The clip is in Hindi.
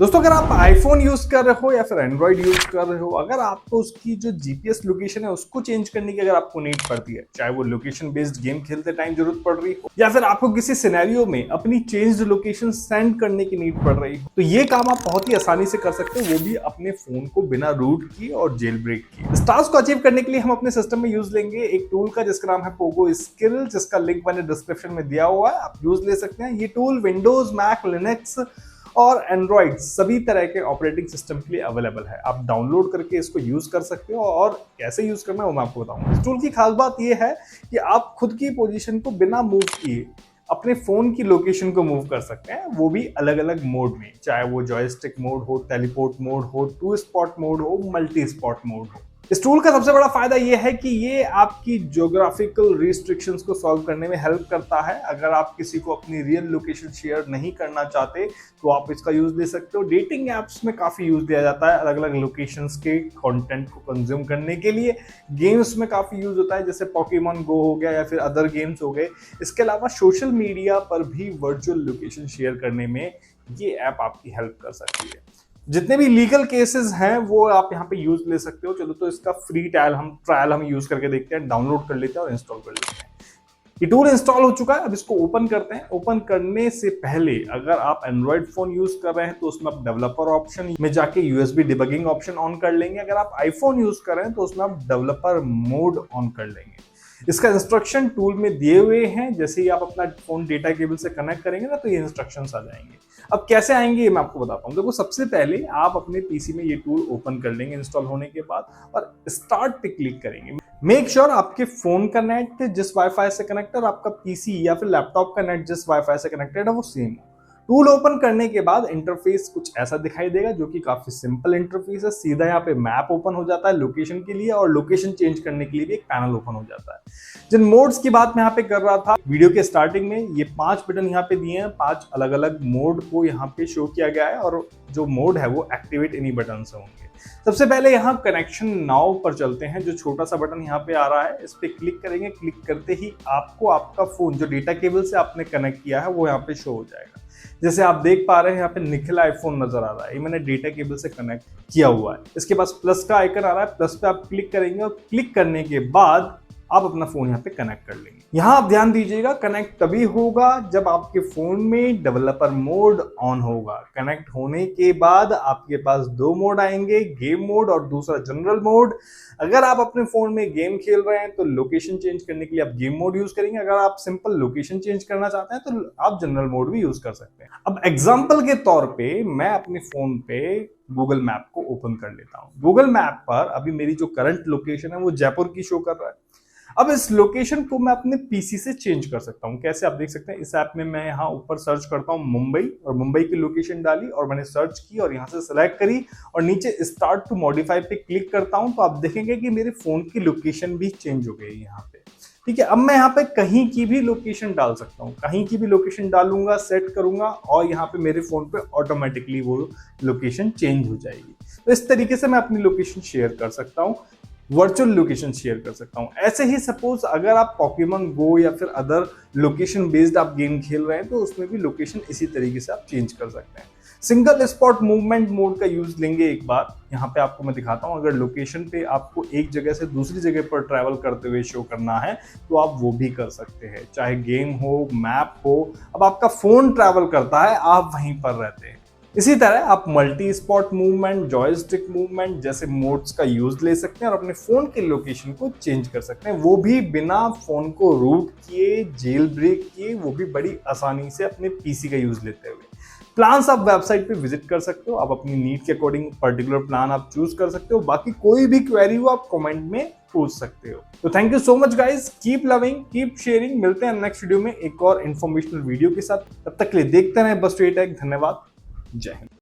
दोस्तों अगर आप आईफोन यूज कर रहे हो या फिर एंड्रॉइड यूज कर रहे हो, अगर आपको उसकी जो जीपीएस लोकेशन है उसको चेंज करने की अगर आपको नीड पड़ती है, चाहे वो लोकेशन बेस्ड गेम खेलते टाइम जरूरत पड़ रही हो या फिर आपको किसी सिनेरियो में अपनी चेंज्ड लोकेशन सेंड करने की नीड पड़ रही हो, तो ये काम आप बहुत ही आसानी से कर सकते हो, वो भी अपने फोन को बिना रूट किए और जेल ब्रेक किए। इस टास्क को अचीव करने के लिए हम अपने सिस्टम में यूज लेंगे एक टूल का जिसका नाम है पोगो स्किल, जिसका लिंक मैंने डिस्क्रिप्शन में दिया हुआ है, आप यूज ले सकते हैं। ये टूल विंडोज, मैक, लिनक्स और एंड्रॉइड सभी तरह के ऑपरेटिंग सिस्टम के लिए अवेलेबल है। आप डाउनलोड करके इसको यूज कर सकते हो और कैसे यूज करना है वो मैं आपको बताऊंगा। इस टूल की खास बात यह है कि आप खुद की पोजीशन को बिना मूव किए अपने फोन की लोकेशन को मूव कर सकते हैं, वो भी अलग अलग मोड में, चाहे वो जॉयस्टिक मोड हो, टेलीपोर्ट मोड हो, टू स्पॉट मोड हो, मल्टी स्पॉट मोड हो। इस टूल का सबसे बड़ा फायदा यह है कि ये आपकी ज्योग्राफिकल रिस्ट्रिक्शंस को सॉल्व करने में हेल्प करता है। अगर आप किसी को अपनी रियल लोकेशन शेयर नहीं करना चाहते तो आप इसका यूज ले सकते हो। डेटिंग एप्स में काफी यूज दिया जाता है अलग अलग लोकेशंस के कंटेंट को कंज्यूम करने के लिए। गेम्स में काफी यूज होता है, जैसे पोकेमॉन गो हो गया या फिर अदर गेम्स हो गए। इसके अलावा सोशल मीडिया पर भी वर्चुअल लोकेशन शेयर करने में ये ऐप आपकी हेल्प कर सकती है। जितने भी लीगल केसेस हैं वो आप यहाँ पे यूज ले सकते हो। चलो तो इसका फ्री ट्रायल हम यूज करके देखते हैं, डाउनलोड कर लेते हैं और इंस्टॉल कर लेते हैं। ये टूल इंस्टॉल हो चुका है, अब इसको ओपन करते हैं। ओपन करने से पहले अगर आप एंड्रॉइड फोन यूज कर रहे हैं तो उसमें आप डेवलपर ऑप्शन में जाके यूएसबी डिबगिंग ऑप्शन ऑन कर लेंगे। अगर आप आईफोन यूज कर रहे हैं तो उसमें आप डेवलपर मोड ऑन कर लेंगे। इसका इंस्ट्रक्शन टूल में दिए हुए हैं, जैसे ही आप अपना फोन डेटा केबल से कनेक्ट करेंगे ना तो ये इंस्ट्रक्शंस आ जाएंगे। अब कैसे आएंगे ये मैं आपको बताता हूँ। देखो, सबसे पहले आप अपने पीसी में ये टूल ओपन कर लेंगे इंस्टॉल होने के बाद और स्टार्ट पे क्लिक करेंगे। मेक श्योर आपके फोन का नेट जिस वाईफाई से कनेक्ट है और आपका पीसी या फिर लैपटॉप का नेट जिस वाईफाई से कनेक्टेड है वो सेम हो। टूल ओपन करने के बाद इंटरफेस कुछ ऐसा दिखाई देगा, जो कि काफी सिंपल इंटरफेस है। सीधा यहाँ पे मैप ओपन हो जाता है लोकेशन के लिए, और लोकेशन चेंज करने के लिए भी एक पैनल ओपन हो जाता है। जिन मोड्स की बात मैं यहाँ पे कर रहा था वीडियो के स्टार्टिंग में, ये 5 बटन यहाँ पे दिए हैं, 5 अलग अलग मोड को यहाँ पे शो किया गया है और जो मोड है वो एक्टिवेट इन्हीं बटन से होंगे। सबसे पहले यहाँ कनेक्शन नाउ पर चलते हैं। जो छोटा सा बटन यहाँ पे आ रहा है इस पे क्लिक करेंगे। क्लिक करते ही आपको आपका फोन जो डेटा केबल से आपने कनेक्ट किया है वो यहाँ पे शो हो जाएगा। जैसे आप देख पा रहे हैं यहाँ पे निखिल आईफोन नजर आ रहा है, ये मैंने डेटा केबल से कनेक्ट किया हुआ है। इसके पास प्लस का आइकन आ रहा है, प्लस पे आप क्लिक करेंगे और क्लिक करने के बाद आप अपना फोन यहाँ पे कनेक्ट कर लेंगे। यहाँ आप ध्यान दीजिएगा, कनेक्ट तभी होगा जब आपके फोन में डेवलपर मोड ऑन होगा। कनेक्ट होने के बाद आपके पास 2 मोड आएंगे, गेम मोड और दूसरा जनरल मोड। अगर आप अपने फोन में गेम खेल रहे हैं तो लोकेशन चेंज करने के लिए आप गेम मोड यूज करेंगे। अगर आप सिंपल लोकेशन चेंज करना चाहते हैं तो आप जनरल मोड भी यूज कर सकते हैं। अब एग्जाम्पल के तौर पे मैं अपने फोन पे गूगल मैप को ओपन कर लेता हूँ। गूगल मैप पर अभी मेरी जो करंट लोकेशन है वो जयपुर की शो कर रहा है। अब इस लोकेशन को मैं अपने पीसी से चेंज कर सकता हूं। कैसे, आप देख सकते हैं इस ऐप में मैं यहाँ ऊपर सर्च करता हूं मुंबई, और मुंबई की लोकेशन डाली और मैंने सर्च की और यहाँ से सेलेक्ट करी और नीचे स्टार्ट टू मॉडिफाई पे क्लिक करता हूं तो आप देखेंगे कि मेरे फोन की लोकेशन भी चेंज हो गई यहाँ पे। ठीक है, अब मैं यहाँ पे कहीं की भी लोकेशन डाल सकता हूँ। कहीं की भी लोकेशन डालूंगा, सेट करूंगा और यहाँ पे मेरे फोन पे ऑटोमेटिकली वो लोकेशन चेंज हो जाएगी। तो इस तरीके से मैं अपनी लोकेशन शेयर कर सकता हूँ, वर्चुअल लोकेशन शेयर कर सकता हूं। ऐसे ही सपोज अगर आप पोकेमॉन गो या फिर अदर लोकेशन बेस्ड आप गेम खेल रहे हैं तो उसमें भी लोकेशन इसी तरीके से आप चेंज कर सकते हैं। सिंगल स्पॉट मूवमेंट मोड का यूज लेंगे एक बार। यहाँ पे आपको मैं दिखाता हूं, अगर लोकेशन पे आपको एक जगह से दूसरी जगह पर ट्रैवल करते हुए शो करना है तो आप वो भी कर सकते हैं, चाहे गेम हो, मैप हो। अब आपका फोन ट्रैवल करता है, आप वहीं पर रहते हैं। इसी तरह आप multi spot movement, joystick movement जैसे मोड्स का यूज ले सकते हैं और अपने फोन की लोकेशन को चेंज कर सकते हैं, वो भी बिना फोन को रूट किए, जेल ब्रेक किए, वो भी बड़ी आसानी से अपने पीसी का यूज लेते हुए। प्लान्स आप वेबसाइट पे विजिट कर सकते हो, आप अपनी नीड के अकॉर्डिंग पर्टिकुलर प्लान आप चूज कर सकते हो। बाकी कोई भी क्वेरी हो आप कमेंट में पूछ सकते हो। तो thank you so much guys, keep loving, keep sharing. मिलते हैं नेक्स्ट वीडियो में एक और इन्फॉर्मेशनल वीडियो के साथ। तब तक के लिए देखते रहें बस स्ट्रेट टेक। धन्यवाद, जय हिंद।